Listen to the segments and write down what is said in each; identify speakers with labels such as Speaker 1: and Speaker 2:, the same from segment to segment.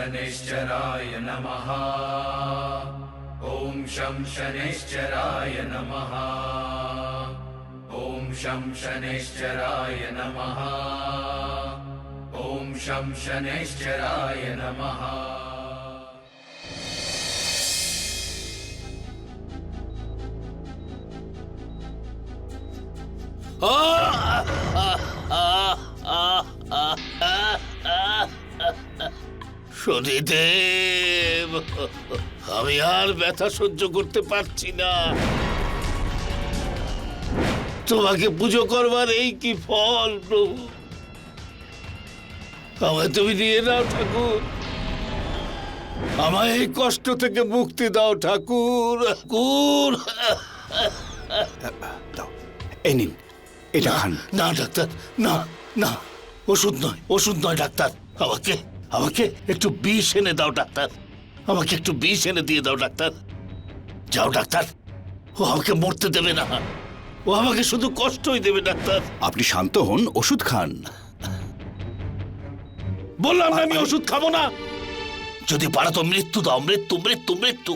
Speaker 1: शनैश्चराय नमः। ॐ शं शनैश्चराय नमः। ॐ शं शनैश्चराय नमः। ॐ शं शनैश्चराय नमः।
Speaker 2: শনিদেব, আমি আর ব্যথা সহ্য করতে পারছি না। তোমাকে পুজো করবার এই কি ফল প্রভু? আমায় তুমি নিয়ে নাও ঠাকুর, আমায় এই কষ্ট থেকে মুক্তি দাও ঠাকুর। ঠাকুর,
Speaker 3: দাও, এই নিন, এটা খান।
Speaker 2: না ডাক্তার, না না, ওষুধ নয়, ওষুধ নয় ডাক্তার। আমাকে আমাকে একটু বিষ এনে দাও ডাক্তার, আমাকে একটু বিষ এনে দিয়ে দাও ডাক্তার। যাও ডাক্তার, ও আমাকে মরতে দেবে না, ও আমাকে শুধু কষ্টই দেবে ডাক্তার।
Speaker 3: আপনি শান্ত হন, ওষুধ খান।
Speaker 2: বললাম না আমি ওষুধ খাবো না। যদি পারো তো মৃত্যু দাও, মৃত্যু মৃত্যু মৃত্যু।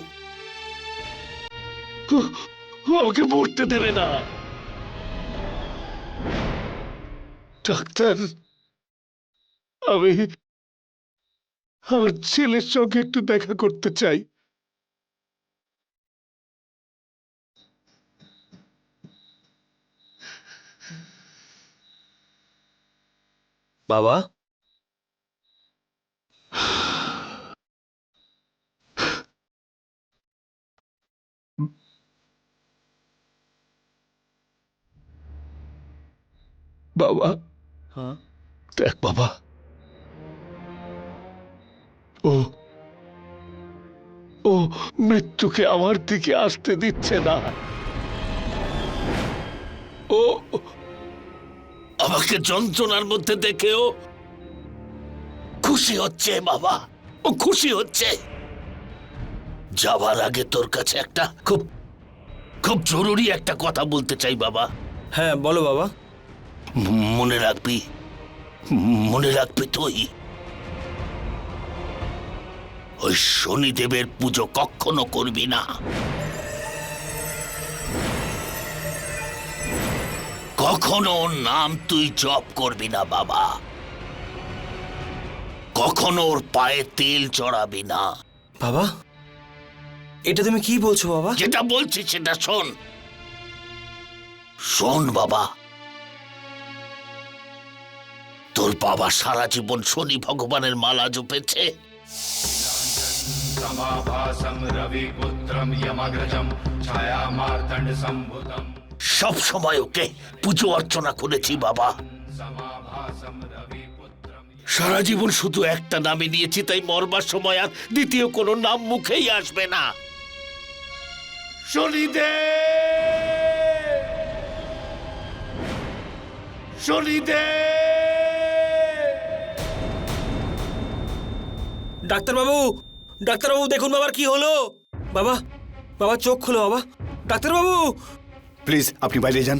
Speaker 2: ও আমাকে মরতে দেবে না ডাক্তার। আমি আমার ছেলের সঙ্গে একটু দেখা করতে চাই।
Speaker 4: বাবা,
Speaker 2: বাবা,
Speaker 4: হ্যাঁ
Speaker 2: দেখ বাবা, ও ও মৃত্যুকে আমার দিকে আসতে দিচ্ছে না। ও আমাকে যন্ত্রণার মধ্যে দেখেও খুশি হচ্ছে বাবা, ও খুশি হচ্ছে। যাবার আগে তোর কাছে একটা খুব খুব জরুরি একটা কথা বলতে চাই বাবা।
Speaker 4: হ্যাঁ বলো বাবা।
Speaker 2: মনে রাখবি, মনে রাখবি তুই ওই শনিদেবের পুজো কখনো করবি না। কখনো ওর নাম তুই জপ করবি না বাবা। কখনো ওর পায়ে তেল চড়াবি না।
Speaker 4: বাবা, এটা তুমি কি বলছো বাবা?
Speaker 2: যেটা বলছি সেটা শোন, শোন বাবা। তোর বাবা সারা জীবন শনি ভগবানের মালা জপেছে।
Speaker 1: समाभासं रविपुत्रं यमग्रजं छायामार्तण्ड सम्भुतं।
Speaker 2: সব সময় ওকে পুজো অর্চনা করেছি বাবা।
Speaker 1: समाभासं रविपुत्रं।
Speaker 2: সারা জীবন শুধু একটা নামে নিয়েছি, তাই মরবার সময় আর দ্বিতীয় কোনো নাম মুখেই আসবে না। শনিদেব, শনিদেব।
Speaker 4: ডাক্তারবাবু, ডাক্তারবাবু দেখুন বাবার কি হলো। বাবা, বাবা চোখ খুলো বাবা। ডাক্তারবাবু,
Speaker 3: প্লিজ আপনি বাইরে যান।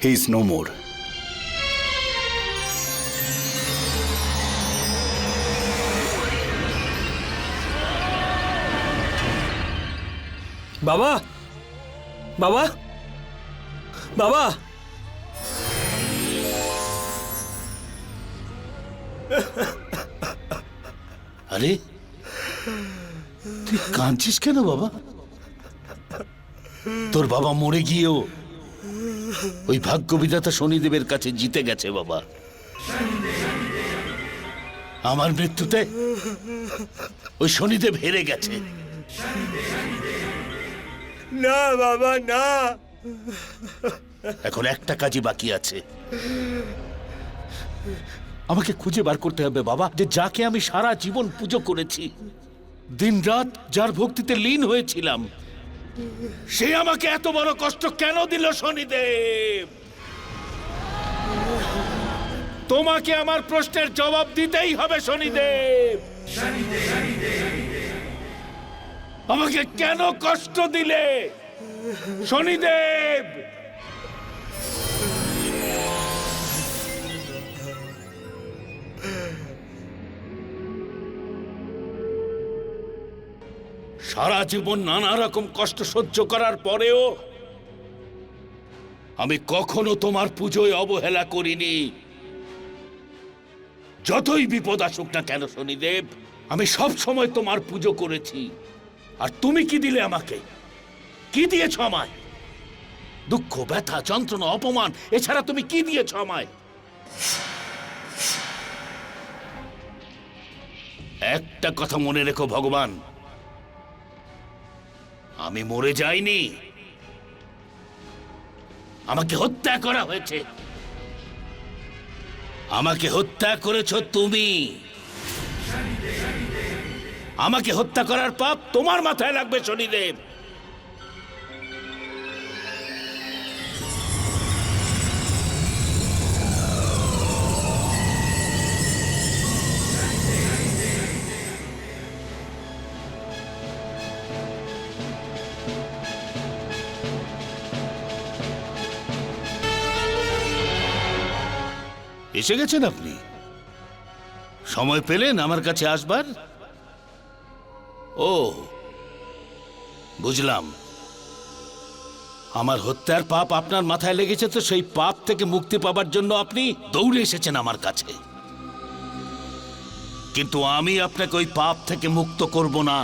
Speaker 3: He is no more.
Speaker 4: বাবা, বাবা, বাবা।
Speaker 2: আরে তুই কাঁদছিস কেন বাবা? তোর বাবা মরে গিয়েও ওই ভাগ্যবিধাতা শনিদেবের কাছে জিতে গেছে বাবা। আমার মৃত্যুতে ওই শনিদেব হেরে গেছে।
Speaker 4: না বাবা না।
Speaker 2: এখন একটা কাজই বাকি আছে। আমাকে খুঁজে বার করতে হবে বাবা, যে যাকে আমি সারা জীবন পুজো করেছি, দিনরাত যার ভক্তিতে লীন হয়েছিলাম, সে আমাকে এত বড় কষ্ট কেন দিল শনিদেব? তোমাকে আমার প্রশ্নের জবাব দিতেই হবে শনিদেব। আমাকে কেন কষ্ট দিলে শনিদেব? সারা জীবন নানা রকম কষ্ট সহ্য করার পরেও আমি কখনো তোমার পুজোয় অবহেলা করিনি। যতই বিপদ আসুক না কেন শনিদেব, আমি সব সময় তোমার পুজো করেছি। আর তুমি কি দিলে আমাকে? কি দিয়েছ আমায়? দুঃখ, ব্যথা, যন্ত্রণা, অপমান, এছাড়া তুমি কি দিয়েছ আমায়? একটা কথা মনে রেখো ভগবান, আমি মরে যাইনি, আমাকে হত্যা করা হয়েছে। আমাকে হত্যা করেছ তুমি। আমাকে হত্যা করার পাপ তোমার মাথায় লাগবে শনিদেব। এসে গেছেন আপনি? সময় পেলেন আমার কাছে আসবার? ও, বুঝলাম। আমার হত্যার পাপ আপনার মাথায় লেগেছে, তো সেই পাপ থেকে মুক্তি পাবার জন্য আপনি দৌড়ে এসেছেন আমার কাছে। কিন্তু আমি আপনাকে ওই পাপ থেকে মুক্ত করব না।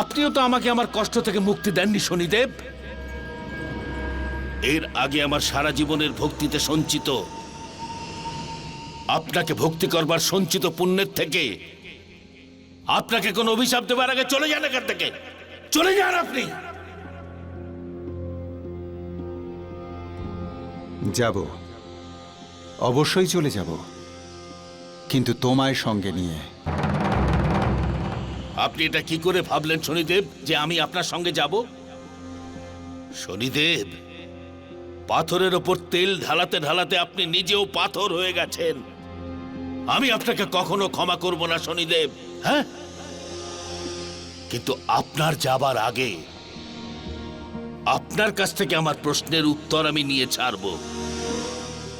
Speaker 2: আপনিও তো আমাকে আমার কষ্ট থেকে মুক্তি দেননি শনিদেব। এর আগে আমার সারা জীবনের ভক্তিতে সঞ্চিত, আপনাকে ভক্তি করবার সঞ্চিত পুণ্যের থেকে আপনাকে কোন অভিশাপ দেবার আগে চলে যান এখান থেকে। চলে যান আপনি।
Speaker 5: যাব, অবশ্যই চলে যাব, কিন্তু তোমায় সঙ্গে নিয়ে।
Speaker 2: আপনি এটা কি করে ভাবলেন শনিদেব যে আমি আপনার সঙ্গে যাব? শনিদেব, পাথরের ওপর তেল ঢালাতে ঢালাতে আপনি নিজেও পাথর হয়ে গেছেন। আমি আপনাকে কখনো ক্ষমা করব না শনিদেব। হ্যাঁ, কিন্তু আপনার যাবার আগে আপনার কাছ থেকে আমার প্রশ্নের উত্তর আমি নিয়ে ছাড়ব।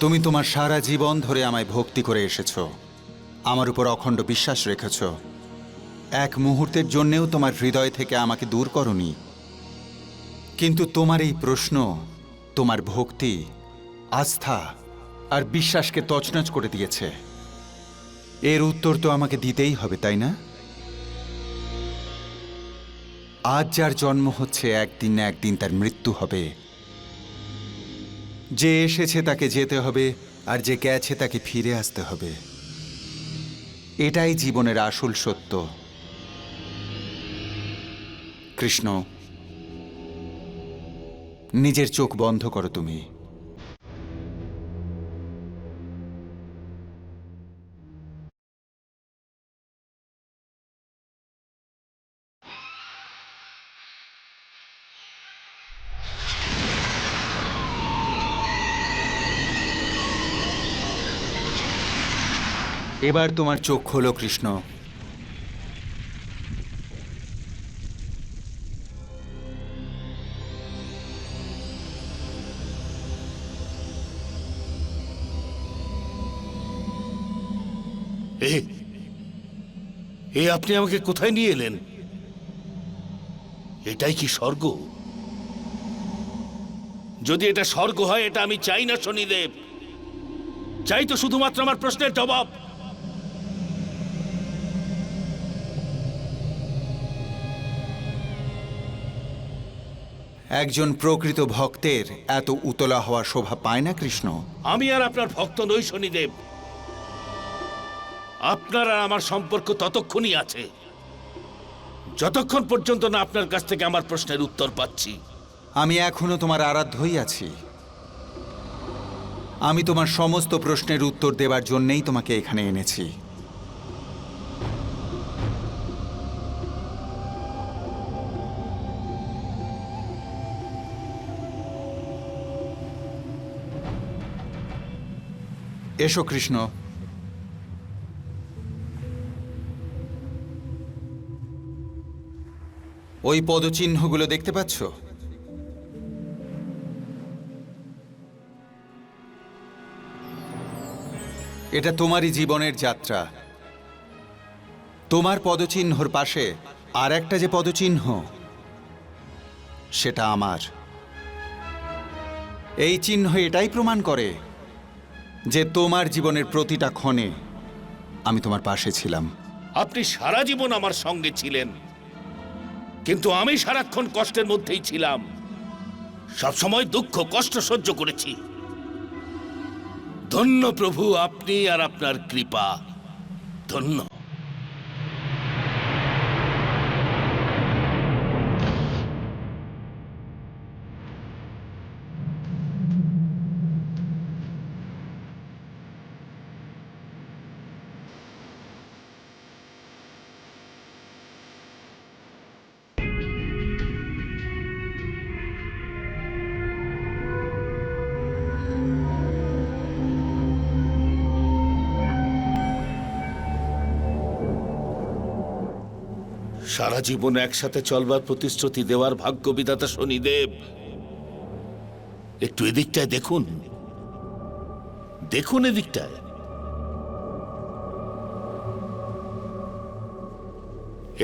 Speaker 5: তুমি তোমার সারা জীবন ধরে আমায় ভক্তি করে এসেছো, আমার উপর অখণ্ড বিশ্বাস রেখেছ। এক মুহূর্তের জন্যেও তোমার হৃদয় থেকে আমাকে দূর করনি। কিন্তু তোমার এই প্রশ্ন তোমার ভক্তি, আস্থা আর বিশ্বাসকে তছনছ করে দিয়েছে। এর উত্তর তো আমাকে দিতেই হবে, তাই না? আজ যার জন্ম হচ্ছে, একদিন না একদিন তার মৃত্যু হবে। যে এসেছে তাকে যেতে হবে, আর যে গেছে তাকে ফিরে আসতে হবে। এটাই জীবনের আসল সত্য। কৃষ্ণ, নিজের চোখ বন্ধ করো তুমি। এবার তোমার চোখ খোলো কৃষ্ণ।
Speaker 2: আপনি আমাকে কোথায় নিয়ে এলেন? এটাই কি স্বর্গ? যদি এটা স্বর্গ হয়, এটা আমি চাই না শনিদেব। চাই তো শুধুমাত্র আমার প্রশ্নের জবাব।
Speaker 5: একজন প্রকৃত ভক্তের এত উতলা হওয়া শোভা পায় না কৃষ্ণ।
Speaker 2: আমি আর আপনার ভক্ত নই শনিদেব। আপনার আর আমার সম্পর্ক ততক্ষণই আছে যতক্ষণ পর্যন্ত না আপনার কাছ থেকে আমার প্রশ্নের উত্তর পাচ্ছি।
Speaker 5: আমি এখনো তোমার আরাধ্যই আছি। আমি তোমার সমস্ত প্রশ্নের উত্তর দেবার জন্যেই তোমাকে এখানে এনেছি। এসো কৃষ্ণ। ওই পদচিহ্নগুলো দেখতে পাচ্ছ? এটা তোমারই জীবনের যাত্রা। তোমার পদচিহ্নর পাশে আর একটা যে পদচিহ্ন, সেটা আমার। এই চিহ্ন এটাই প্রমাণ করে যে তোমার জীবনের প্রতিটা ক্ষণে আমি তোমার পাশে ছিলাম।
Speaker 2: আপনি সারা জীবন আমার সঙ্গে ছিলেন, কিন্তু আমি সারাক্ষণ কষ্টের মধ্যেই ছিলাম। সবসময় দুঃখ কষ্ট সহ্য করেছি। ধন্য প্রভু আপনি আর আপনার কৃপা, ধন্য। সারা জীবন একসাথে চলবার প্রতিশ্রুতি দেওয়ার ভাগ্য বিধাতা শনিদেব, একটু এদিকটায় দেখুন, দেখুন এদিকটায়।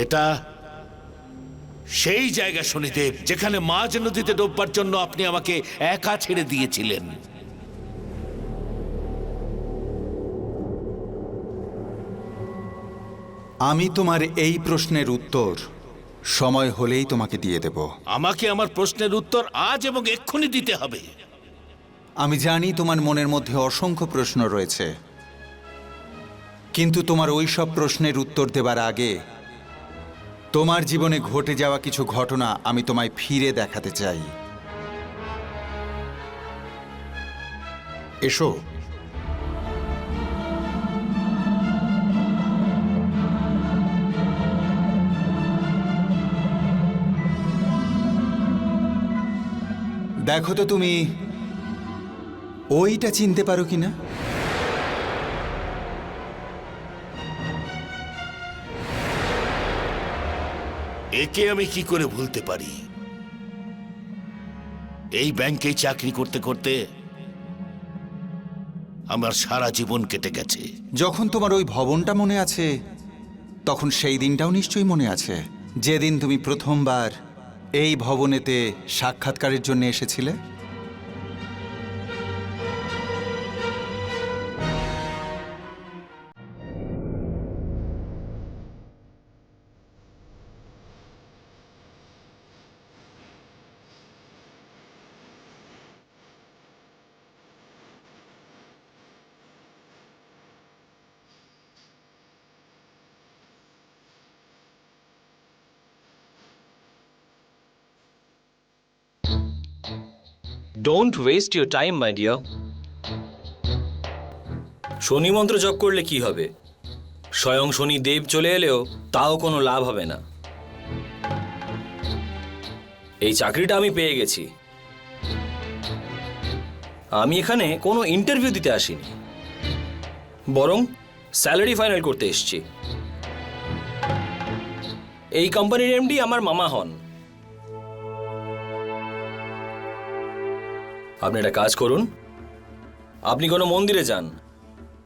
Speaker 2: এটা সেই জায়গা শনিদেব যেখানে মাঝ নদীতে ডোববার জন্য আপনি আমাকে একা ছেড়ে দিয়েছিলেন।
Speaker 5: আমি তোমার এই প্রশ্নের উত্তর সময় হলেই তোমাকে দিয়ে দেব।
Speaker 2: আমাকে আমার প্রশ্নের উত্তর আজ এবং এক্ষুনি দিতে হবে।
Speaker 5: আমি জানি তোমার মনের মধ্যে অসংখ্য প্রশ্ন রয়েছে, কিন্তু তোমার ওই সব প্রশ্নের উত্তর দেবার আগে তোমার জীবনে ঘটে যাওয়া কিছু ঘটনা আমি তোমায় ফিরে দেখাতে চাই। এসো। দেখো তো তুমি ওইটা চিনতে পারো কিনা?
Speaker 2: একে আমি কি করে ভুলতে পারি? এই ব্যাংকে চাকরি করতে করতে আমার সারা জীবন কেটে গেছে।
Speaker 5: যখন তোমার ওই ভবনটা মনে আছে, তখন সেই দিনটাও নিশ্চয়ই মনে আছে, যেদিন তুমি প্রথমবার এই ভবনেতে সাক্ষাৎকারের জন্য এসেছিলে।
Speaker 6: Don't waste your time, my dear.
Speaker 4: শনি মন্ত্র জপ করলে কি হবে? স্বয়ং শনি দেব চলে এলেও তাও কোনো লাভ হবে না। এই চাকরিটা আমি পেয়ে গেছি। আমি এখানে কোনো ইন্টারভিউ দিতে আসিনি, বরং স্যালারি ফাইনাল করতে এসেছি। এই কোম্পানির এমডি আমার মামা হন। আপনি একটা কাজ করুন, আপনি কোনো মন্দিরে যান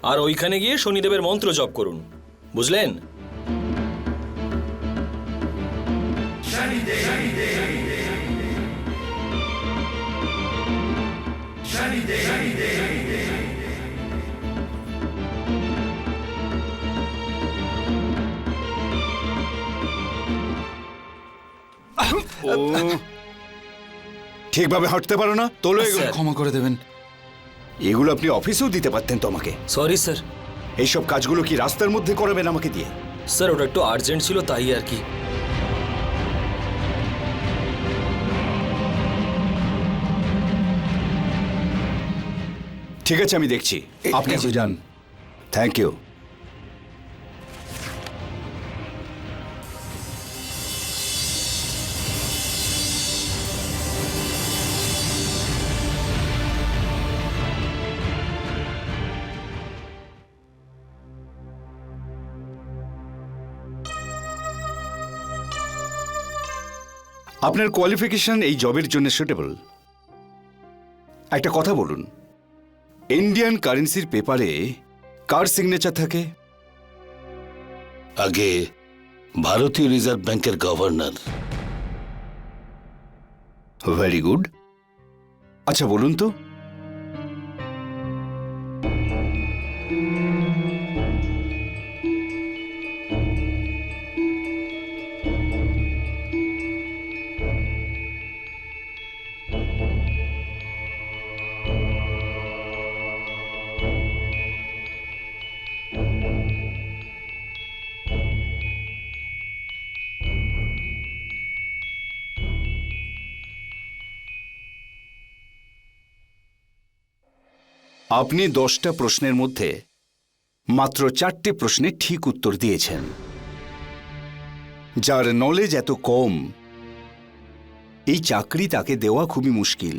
Speaker 4: আর ওইখানে গিয়ে শনিদেবের মন্ত্র জপ করুন, বুঝলেন?
Speaker 3: ঠিকভাবে হাঁটতে পারো না? তোলো এগুলো।
Speaker 4: স্যার।
Speaker 5: ক্ষমা করে দেবেন।
Speaker 3: এগুলো আপনি অফিসেও দিতে পারতেন তো আমাকে।
Speaker 4: Sorry sir.
Speaker 3: এইসব কাজগুলো কি রাস্তার মধ্যে করাবেন আমাকে দিয়ে?
Speaker 4: স্যার ওটা একটু আর্জেন্ট ছিল, তাই আর কি।
Speaker 3: ঠিক আছে, আমি দেখছি। আপনি এখন যান। Thank you. আপনার কোয়ালিফিকেশন এই জবের জন্য সুটেবল। একটা কথা বলুন, ইন্ডিয়ান কারেন্সির পেপারে কার সিগনেচার থাকে?
Speaker 2: আগে ভারতীয় রিজার্ভ ব্যাংকের গভর্নর।
Speaker 3: Very good. আচ্ছা বলুন তো, আপনি 10টা প্রশ্নের মধ্যে মাত্র 4টে প্রশ্নে ঠিক উত্তর দিয়েছেন। যার নলেজ এত কম, এই চাকরি তাকে দেওয়া খুবই মুশকিল।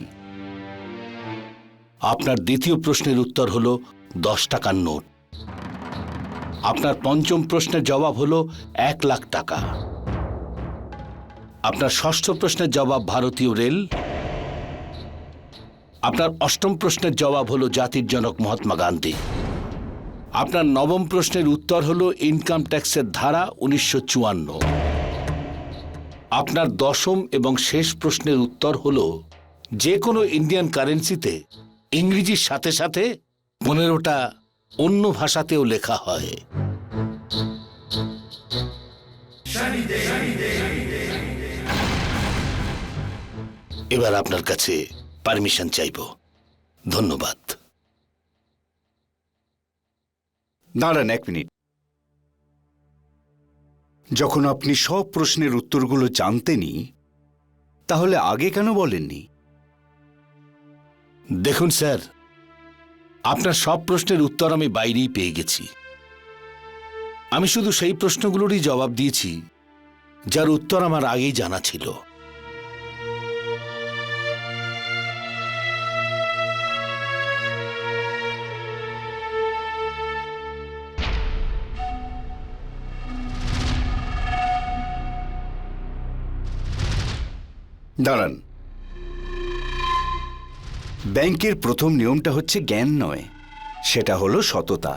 Speaker 2: আপনার দ্বিতীয় প্রশ্নের উত্তর হলো 10 টাকার নোট। আপনার পঞ্চম প্রশ্নের জবাব হলো 1 লাখ টাকা। আপনার ষষ্ঠ প্রশ্নের জবাব ভারতীয় রেল। আপনার অষ্টম প্রশ্নের জবাব হলো জাতির জনক মহাত্মা গান্ধী। আপনার নবম প্রশ্নের উত্তর হলো ইনকাম ট্যাক্সের ধারা 1954। আপনার দশম এবং শেষ প্রশ্নের উত্তর হলো যে কোনো ইন্ডিয়ান কারেন্সিতে ইংরেজির সাথে সাথে 15টা অন্য ভাষাতেও লেখা হয়। এবার আপনার কাছে পারমিশন চাইব। ধন্যবাদ।
Speaker 3: দাঁড়ান 1 মিনিট। যখন আপনি সব প্রশ্নের উত্তরগুলো জানতেনই, তাহলে আগে কেন বলেননি?
Speaker 2: দেখুন স্যার, আপনার সব প্রশ্নের উত্তর আমি বাইরেই পেয়ে গেছি। আমি শুধু সেই প্রশ্নগুলোরই জবাব দিয়েছি যার উত্তর আমার আগেই জানা ছিল।
Speaker 3: দাঁড়ান, ব্যাংকের প্রথম নিয়মটা হচ্ছে জ্ঞান নয়, সেটা হলো সততা।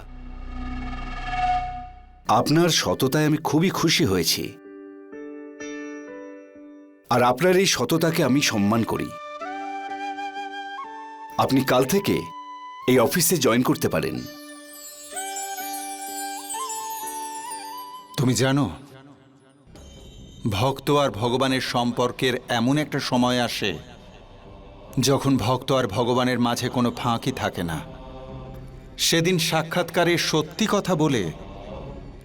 Speaker 3: আপনার সততায় আমি খুবই খুশি হয়েছি, আর আপনার এই সততাকে আমি সম্মান করি। আপনি কাল থেকে এই অফিসে জয়েন করতে পারেন।
Speaker 5: তুমি জানো, ভক্ত আর ভগবানের সম্পর্কের এমন একটা সময় আসে যখন ভক্ত আর ভগবানের মাঝে কোনো ফাঁকই থাকে না। সেদিন সাক্ষাৎকারে সত্যি কথা বলে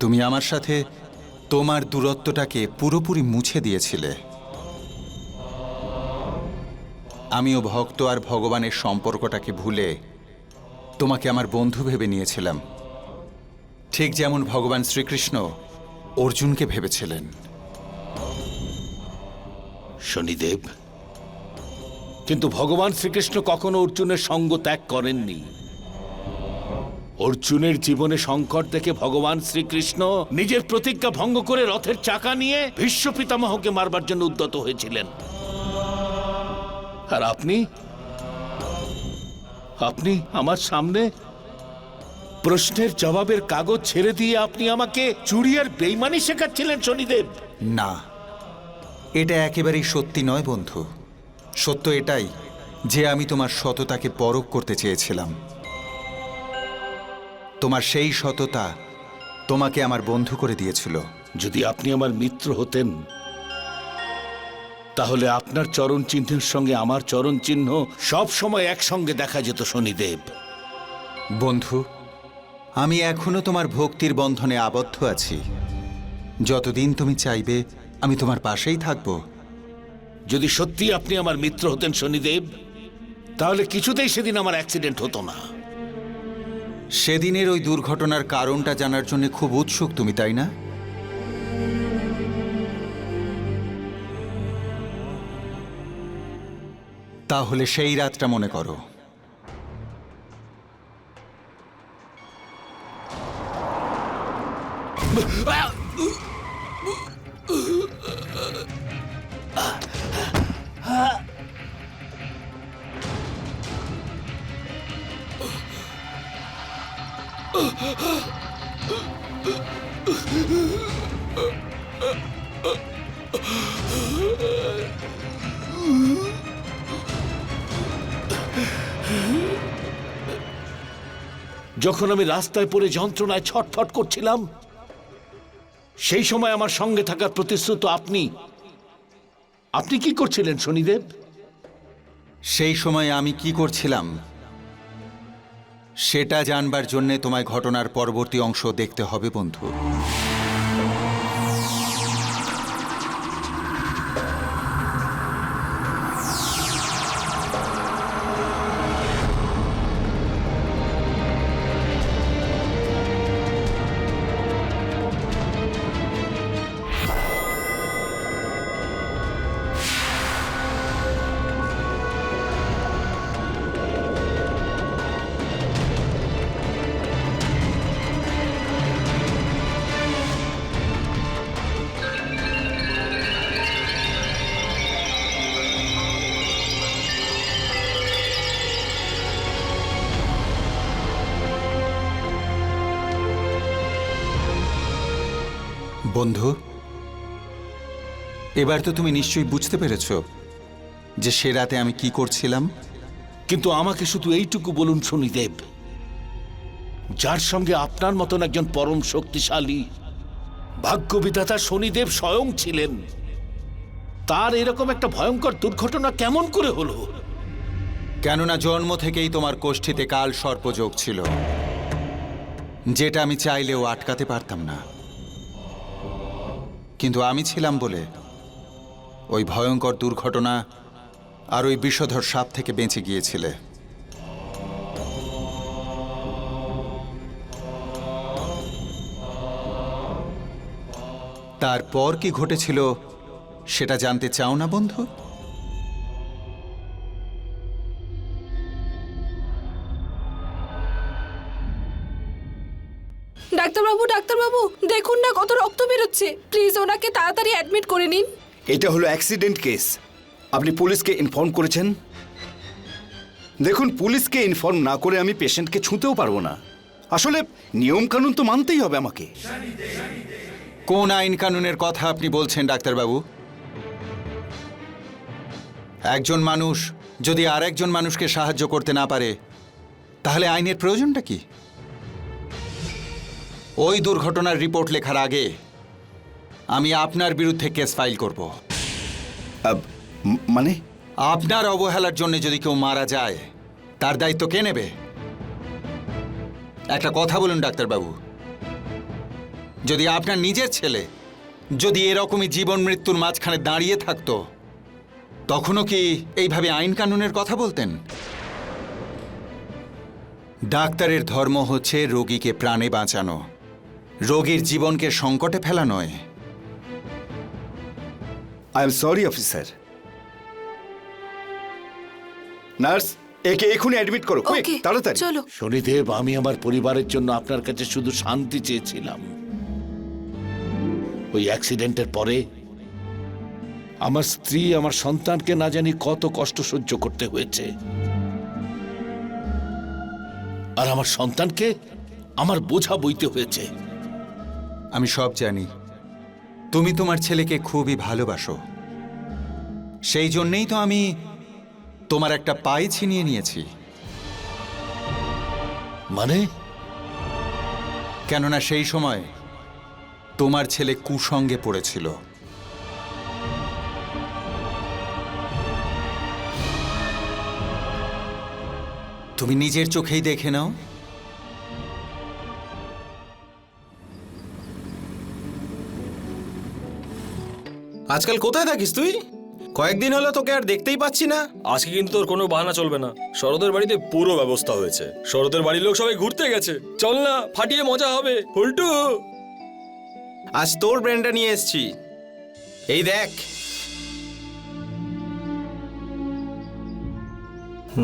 Speaker 5: তুমি আমার সাথে তোমার দূরত্বটাকে পুরোপুরি মুছে দিয়েছিলে। আমিও ভক্ত আর ভগবানের সম্পর্কটাকে ভুলে তোমাকে আমার বন্ধু ভেবে নিয়েছিলাম, ঠিক যেমন ভগবান শ্রীকৃষ্ণ অর্জুনকে ভেবেছিলেন।
Speaker 2: শনিদেব, কিন্তু ভগবান শ্রীকৃষ্ণ কখনো অর্জুনের সঙ্গ ত্যাগ করেননি। অর্জুনের জীবনে সংকট দেখে ভগবান শ্রীকৃষ্ণ নিজের প্রতিজ্ঞা ভঙ্গ করে রথের চাকা নিয়ে ভীষ্ম পিতামহকে মারবার জন্য উদ্যত হয়েছিলেন। আর আপনি আমার সামনে প্রশ্নের জবাবের কাগজ ছেড়ে দিয়ে আপনি আমাকে চুরি আর বেইমানি শেখাচ্ছিলেন শনিদেব।
Speaker 5: না, এটা একেবারেই সত্যি নয় বন্ধু। সত্য এটাই যে আমি তোমার সততাকে পরখ করতে চেয়েছিলাম। তোমার সেই সততা তোমাকে আমার বন্ধু করে দিয়েছিল।
Speaker 2: যদি আপনি আমার মিত্র হতেন, তাহলে আপনার চরণ চিহ্নের সঙ্গে আমার চরণ চিহ্ন সব সময় একসঙ্গে দেখা যেত শনিদেব।
Speaker 5: বন্ধু, আমি এখনো তোমার ভক্তির বন্ধনে আবদ্ধ আছি। যতদিন তুমি চাইবে আমি তোমার পাশেই থাকব।
Speaker 2: যদি সত্যি আপনি আমার মিত্র হতেন শনিদেব, তাহলে কিছুতেই সেদিন আমার অ্যাক্সিডেন্ট হতো না।
Speaker 5: সেদিনের ওই দুর্ঘটনার কারণটা জানার জন্য খুব উৎসুক তুমি, তাই না? তাহলে সেই রাতটা মনে করো।
Speaker 2: যখন আমি রাস্তায় পড়ে যন্ত্রণায় ছটফট করছিলাম, সেই সময় আমার সঙ্গে থাকার প্রতিশ্রুত আপনি কি করছিলেন শনিদেব?
Speaker 5: সেই সময় আমি কি করছিলাম সেটা জানবার জন্যে তোমায় ঘটনার পরবর্তী অংশ দেখতে হবে বন্ধু। বন্ধু, এবার তো তুমি নিশ্চয়ই বুঝতে পেরেছ যে সে রাতে আমি কি করছিলাম।
Speaker 2: কিন্তু আমাকে শুধু এইটুকু বলুন শনিদেব, যার সঙ্গে আপনার মতন একজন পরম শক্তিশালী ভাগ্যবিধাতা শনিদেব স্বয়ং ছিলেন, তার এরকম একটা ভয়ঙ্কর দুর্ঘটনা কেমন করে হলো?
Speaker 5: কেননা জন্ম থেকেই তোমার কোষ্ঠীতে কাল সর্পযোগ ছিল, যেটা আমি চাইলেও আটকাতে পারতাম না। কিন্তু আমি ছিলাম বলে ওই ভয়ঙ্কর দুর্ঘটনা আর ওই বিষধর সাপ থেকে বেঁচে গিয়েছিলে। তারপর কি ঘটেছিল সেটা জানতে চাও না বন্ধু?
Speaker 7: ডাক্তারবাবু, ডাক্তারবাবু, দেখুন না কত রক্ত বেরোচ্ছে। প্লিজ ওনাকে তাড়াতাড়ি অ্যাডমিট করে নিন।
Speaker 3: এটা হলো অ্যাক্সিডেন্ট কেস। আপনি পুলিশকে ইনফর্ম করেছেন? দেখুন, পুলিশকে ইনফর্ম না করে আমি পেশেন্টকে ছুঁতেও পারবো না। আসলে নিয়ম কানুন তো মানতেই হবে আমাকে।
Speaker 5: কোন আইন কানুনের কথা আপনি বলছেন ডাক্তারবাবু? একজন মানুষ যদি আরেকজন মানুষকে সাহায্য করতে না পারে তাহলে আইনের প্রয়োজনটা কি? ওই দুর্ঘটনার রিপোর্ট লেখার আগে আমি আপনার বিরুদ্ধে কেস ফাইল করব।
Speaker 3: মানে
Speaker 5: আপনার অবহেলার জন্য যদি কেউ মারা যায় তার দায়িত্ব কে নেবে? একটা কথা বলুন ডাক্তারবাবু, যদি আপনার নিজের ছেলে যদি এরকমই জীবন মৃত্যুর মাঝখানে দাঁড়িয়ে থাকতো, তখনও কি এইভাবে আইন কানুনের কথা বলতেন? ডাক্তারের ধর্ম হচ্ছে রোগীকে প্রাণে বাঁচানো, রোগীর জীবনকে সংকটে ফেলা নয়।
Speaker 3: I am sorry officer. Nurse, একে এখনই অ্যাডমিট করো, কুইক,
Speaker 7: ওকে,
Speaker 3: তাড়াতাড়ি।
Speaker 7: চলো।
Speaker 2: শনিদেব, আমি আমার পরিবারের জন্য আপনার কাছে শুধু শান্তি চেয়েছিলাম। ওই অ্যাক্সিডেন্টের পরে আমার স্ত্রী, আমার সন্তানকে না জানি কত কষ্ট সহ্য করতে হয়েছে, আর আমার সন্তানকে আমার বোঝা বইতে হয়েছে।
Speaker 5: আমি সব জানি, তুমি তোমার ছেলেকে খুবই ভালোবাসো। সেই জন্যেই তো আমি তোমার একটা পাই ছিনিয়ে নিয়েছি।
Speaker 2: মানে?
Speaker 5: কেননা সেই সময় তোমার ছেলে কুসঙ্গে পড়েছিল। তুমি নিজের চোখেই দেখে নাও।
Speaker 4: আজকাল কোথায় থাকিস তুই?
Speaker 8: কয়েকদিন হলো তোকে আর দেখতেই পাচ্ছি না।
Speaker 4: আজকে কিন্তু তোর কোনো বাহানা চলবে না। শরতের বাড়িতে পুরো ব্যবস্থা হয়েছে। শরতের বাড়ির লোক সবাই ঘুরতে গেছে। চল না, ফাটিয়ে মজা হবে। পল্টু,
Speaker 8: আজ তোর ব্র্যান্ডটা নিয়ে এসেছি, এই দেখ।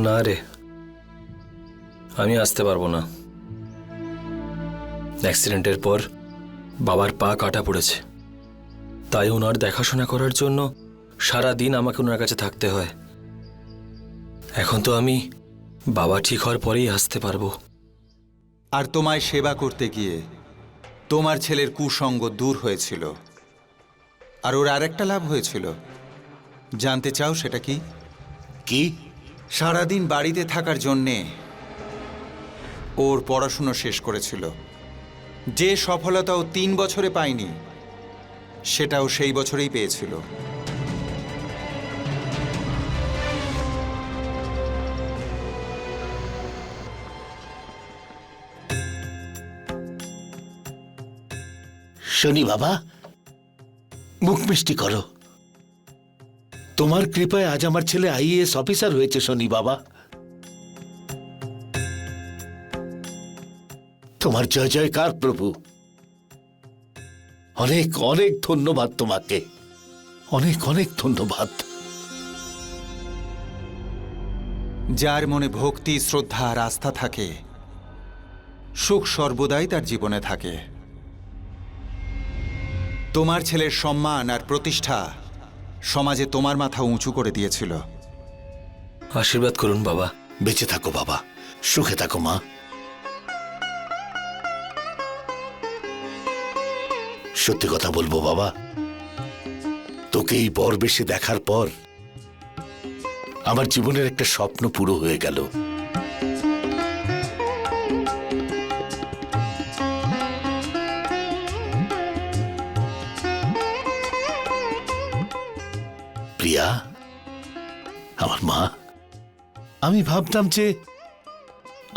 Speaker 4: না রে, আমি আসতে পারবো না। অ্যাক্সিডেন্টের পর বাবার পা কাটা পড়েছে, তাই ওনার দেখাশোনা করার জন্য সারা দিন আমাকে ওনার কাছে থাকতে হয়। এখন তো আমি বাবা ঠিক হওয়ার পরেই আসতে পারবো।
Speaker 5: আর তোমায় সেবা করতে গিয়ে তোমার ছেলের কুসঙ্গ দূর হয়েছিল, আর ওর আরেকটা লাভ হয়েছিল। জানতে চাও সেটা কি?
Speaker 2: কি?
Speaker 5: সারাদিন বাড়িতে থাকার জন্যে ওর পড়াশুনো শেষ করেছিল। যে সফলতা ও 3 বছরে পায়নি, সেটাও সেই বছরেই পেয়েছিল।
Speaker 2: শনি বাবা, মুখ মিষ্টি করো। তোমার কৃপায় আজ আমার ছেলে আইএএস অফিসার হয়েছে শনি বাবা। তোমার জয় জয়কার প্রভু। অনেক অনেক ধন্যবাদ তোমাকে, অনেক অনেক ধন্যবাদ।
Speaker 5: যার মনে ভক্তি, শ্রদ্ধা আর আস্থা থাকে, সুখ সর্বদাই তার জীবনে থাকে। তোমার ছেলের সম্মান আর প্রতিষ্ঠা সমাজে তোমার মাথা উঁচু করে দিয়েছিল।
Speaker 4: আশীর্বাদ করুন বাবা।
Speaker 2: বেঁচে থাকো বাবা, সুখে থাকো মা। সত্যি কথা বলবো বাবা, তোকে এই বরবেশে দেখার পর আমার জীবনের একটা স্বপ্ন পুরো হয়ে গেল। প্রিয়া, আমার মা, আমি ভাবতাম যে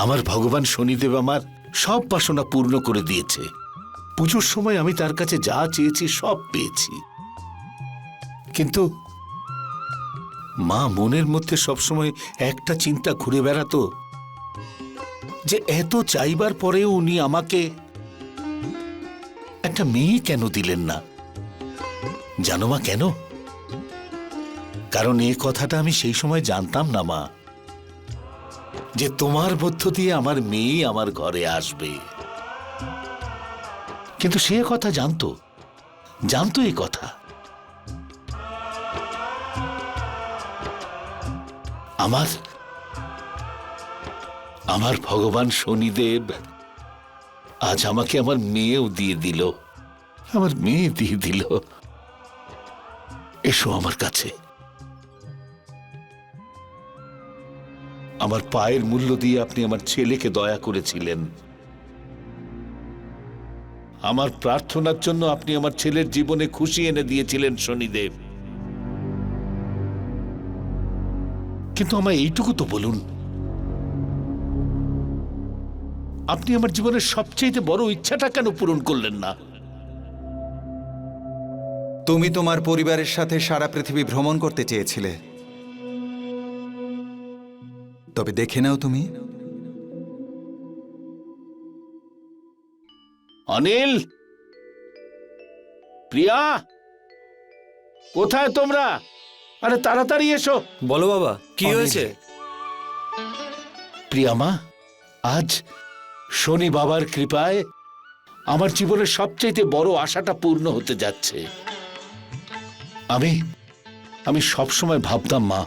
Speaker 2: আমার ভগবান শনিদেব আমার সব বাসনা পূর্ণ করে দিয়েছে। পুজোর সময় আমি তার কাছে যা চেয়েছি সব পেয়েছি, কিন্তু মা মনের মধ্যে সবসময় একটা চিন্তা ঘুরে বেড়াতো যে এত চাইবার পরেও উনি আমাকে একটা মেয়ে কেন দিলেন না। জানো মা কেন? কারণ এই কথাটা আমি সেই সময় জানতাম না মা, যে তোমার মধ্য দিয়ে আমার মেয়ে আমার ঘরে আসবে। কিন্তু সে কথা জানতো এই কথা। আমার ভগবান শনিদেব আজ আমাকে আমার মেয়েও দিয়ে দিল, আমার মেয়ে দিয়ে দিল। এসো আমার কাছে। আমার পায়ের মূল্য দিয়ে আপনি আমার ছেলেকে দয়া করেছিলেন। আমার প্রার্থনার জন্য আপনি আমার ছেলের জীবনে খুশি এনে দিয়েছিলেন শনিদেব। কিন্তু আমায় এইটুকু তো বলুন, আপনি আমার জীবনের সবচেয়ে বড় ইচ্ছাটা কেন পূরণ করলেন না?
Speaker 5: তুমি তোমার পরিবারের সাথে সারা পৃথিবী ভ্রমণ করতে চেয়েছিলে, তবে দেখে নাও তুমি।
Speaker 2: অনিল, প্রিয়া, কোথায় তোমরা? আরে তাড়াতাড়ি এসো।
Speaker 4: বলো বাবা, কি হয়েছে?
Speaker 2: প্রিয়া মা, আজ শনি বাবার কৃপায় আমার জীবনের সবচেয়ে বড় আশাটা পূর্ণ হতে যাচ্ছে। আমি সবসময় ভাবতাম মা,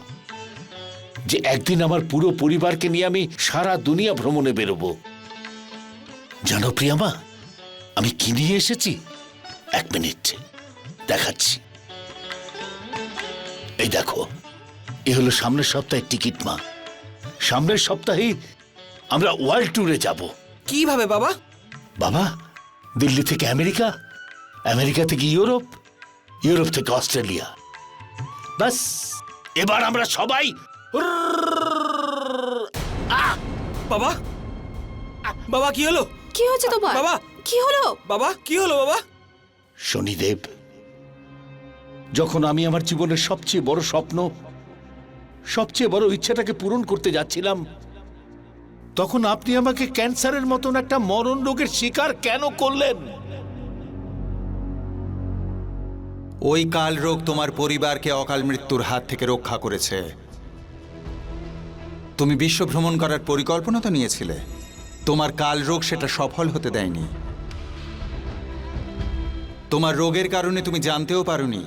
Speaker 2: যে একদিন আমার পুরো পরিবারকে নিয়ে আমি সারা দুনিয়া ভ্রমণে বেরোবো। জানো প্রিয়া মা, আমি কি নিয়ে এসেছি? 1 মিনিট দেখাচ্ছি। এই দেখো, এ হলো সামনের সপ্তাহের টিকিট মা। সামনের সপ্তাহেই আমরা ওয়ার্ল্ড ট্যুরে যাব।
Speaker 8: কিভাবে বাবা?
Speaker 2: বাবা, দিল্লি থেকে আমেরিকা, আমেরিকা থেকে ইউরোপ, ইউরোপ থেকে অস্ট্রেলিয়া। বাস, এবার আমরা সবাই
Speaker 8: বাবা, বাবা কি হলো?
Speaker 7: কি হয়েছে তোমার?
Speaker 8: বাবা!
Speaker 7: কি হলো?
Speaker 8: বাবা কি হলো বাবা?
Speaker 2: শনিদেব, যখন আমি আমার জীবনের সবচেয়ে বড় স্বপ্ন, সবচেয়ে বড় ইচ্ছাটাকে পূরণ করতে যাচ্ছিলাম, তখন আপনি আমাকে ক্যান্সারের মতন একটা মরণ রোগের শিকার কেন করলেন?
Speaker 5: ওই কাল রোগ তোমার পরিবারকে অকাল মৃত্যুর হাত থেকে রক্ষা করেছে। তুমি বিশ্ব ভ্রমণ করার পরিকল্পনা তো নিয়েছিলে, তোমার কাল রোগ সেটা সফল হতে দেয়নি। তোমার রোগের কারণে তুমি জানতেও পারোনি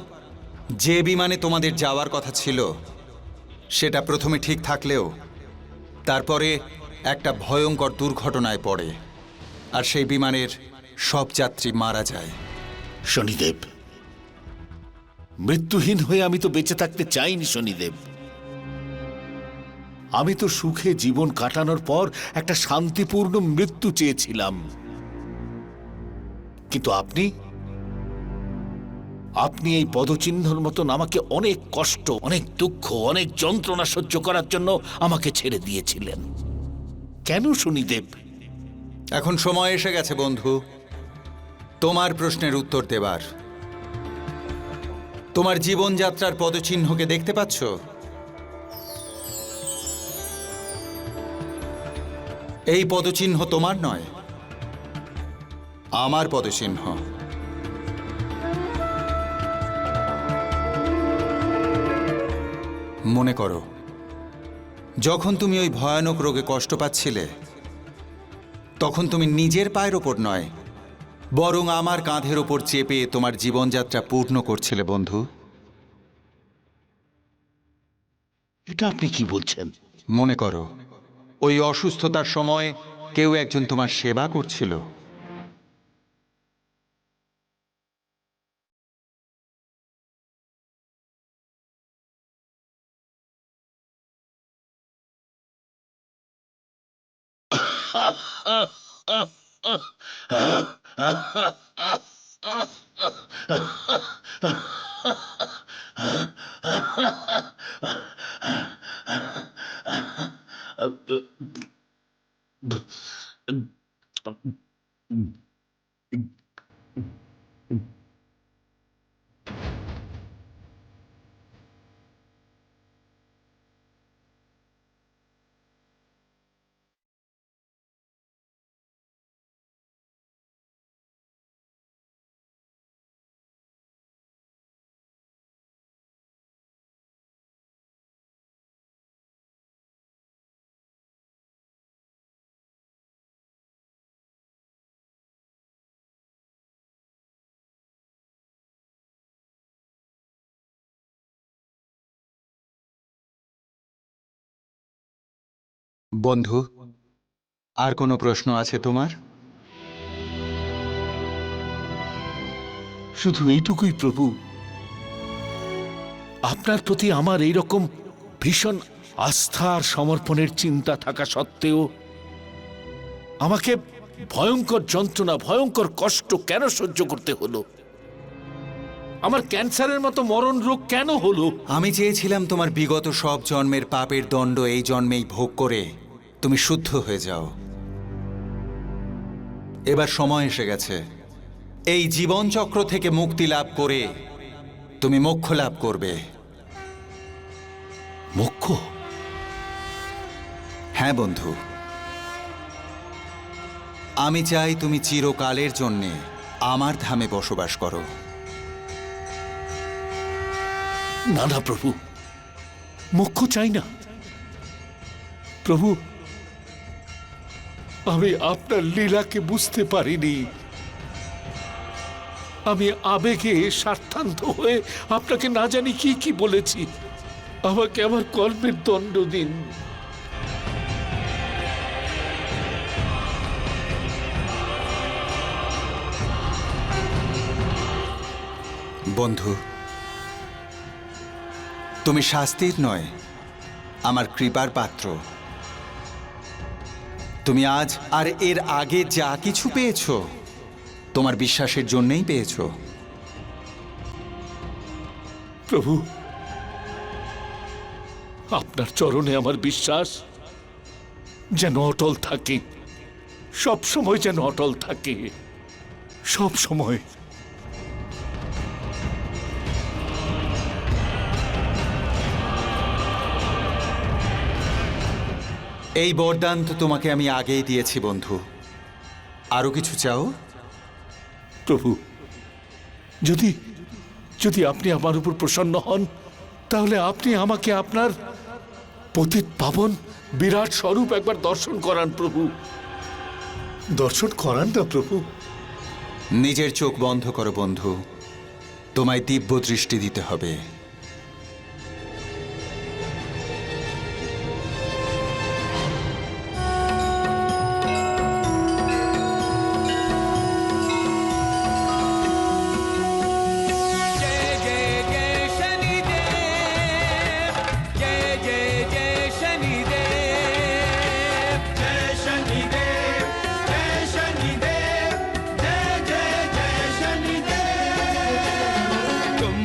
Speaker 5: যে বিমানে তোমাদের যাওয়ার কথা ছিল সেটা প্রথমে ঠিক থাকলেও তারপরে একটা ভয়ঙ্কর দুর্ঘটনায় পড়ে, আর সেই বিমানের সব যাত্রী মারা যায়।
Speaker 2: শনিদেব, মৃত্যুহীন হয়ে আমি তো বেঁচে থাকতে চাইনি শনিদেব। আমি তো সুখে জীবন কাটানোর পর একটা শান্তিপূর্ণ মৃত্যু চেয়েছিলাম, কিন্তু আপনি এই পদচিহ্নর মতন আমাকে অনেক কষ্ট, অনেক দুঃখ, অনেক যন্ত্রণা সহ্য করার জন্য আমাকে ছেড়ে দিয়েছিলেন। কেন শনিদেব?
Speaker 5: এখন সময় এসে গেছে বন্ধু তোমার প্রশ্নের উত্তর দেবার। তোমার জীবনযাত্রার পদচিহ্নকে দেখতে পাচ্ছ? এই পদচিহ্ন তোমার নয়, আমার পদচিহ্ন। মনে করো, যখন তুমি ওই ভয়ানক রোগে কষ্ট পাচ্ছিলে, তখন তুমি নিজের পায়ের ওপর নয়, বরং আমার কাঁধের ওপর চেপে তোমার জীবনযাত্রা পূর্ণ করছিলে বন্ধু।
Speaker 2: এটা আপনি কি বলছেন?
Speaker 5: মনে করো, ওই অসুস্থতার সময় কেউ একজন তোমার সেবা করছিল। বন্ধু, আর কোনো প্রশ্ন আছে তোমার?
Speaker 2: শুধু এইটুকুই প্রভু, আপনার প্রতি আমার এইরকম ভীষণ আস্থা আর সমর্পণের চিন্তা থাকা সত্ত্বেও আমাকে ভয়ঙ্কর যন্ত্রণা, ভয়ঙ্কর কষ্ট কেন সহ্য করতে হলো? আমার ক্যান্সারের মতো মরণ রোগ কেন হলো?
Speaker 5: আমি চেয়েছিলাম তোমার বিগত সব জন্মের পাপের দণ্ড এই জন্মেই ভোগ করে তুমি শুদ্ধ হয়ে যাও। এবার সময় এসে গেছে, এই জীবনচক্র থেকে মুক্তি লাভ করে তুমি মোক্ষ লাভ করবে।
Speaker 2: মোক্ষ?
Speaker 5: হ্যাঁ বন্ধু, আমি চাই তুমি চিরকালের জন্যে আমার ধামে বসবাস করো।
Speaker 2: না না প্রভু, মোক্ষ চাই না। প্রভু, আমি আপনার লীলাকে বুঝতে পারিনি। আমি আবেগে স্বার্থান্ত হয়ে আপনাকে না জানি কি কি বলেছি। আমাকে আমার কর্মের দণ্ড দিন।
Speaker 5: বন্ধু, তুমি শাস্তির নয়, আমার কৃপার পাত্র। তুমি আজ আর এর আগে যা কিছু পেয়েছো তোমার বিশ্বাসের জন্যই পেয়েছো।
Speaker 2: প্রভু, আপনার চরণে আমার বিশ্বাস যেন অটল থাকে, সব সময় যেন অটল থাকে, সব সময়।
Speaker 5: এই বরদান তো তোমাকে আমি আগেই দিয়েছি বন্ধু। আরো কিছু চাও?
Speaker 2: প্রভু, যদি যদি আপনি আমার উপর প্রসন্ন হন, তাহলে আপনি আমাকে আপনার পতিত পাবন বিরাট স্বরূপ একবার দর্শন করান প্রভু। দর্শন করান না প্রভু।
Speaker 5: নিজের চোখ বন্ধ করো বন্ধু, তোমায় দিব্য দৃষ্টি দিতে হবে।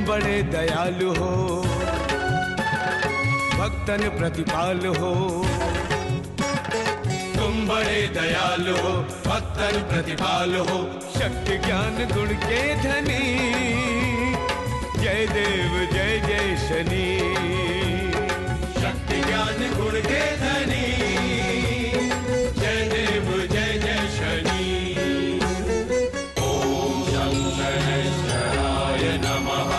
Speaker 9: बड़े दयालु हो, भक्तन प्रतिपाल हो। तुम बड़े दयालु हो, भक्तन प्रतिपाल हो। शक्ति ज्ञान गुण के धनी, जय देव जय जय शनि। शक्ति ज्ञान गुण के धनी, जय देव जय जय शनि।
Speaker 1: ओम शं शनैश्चराय नमः।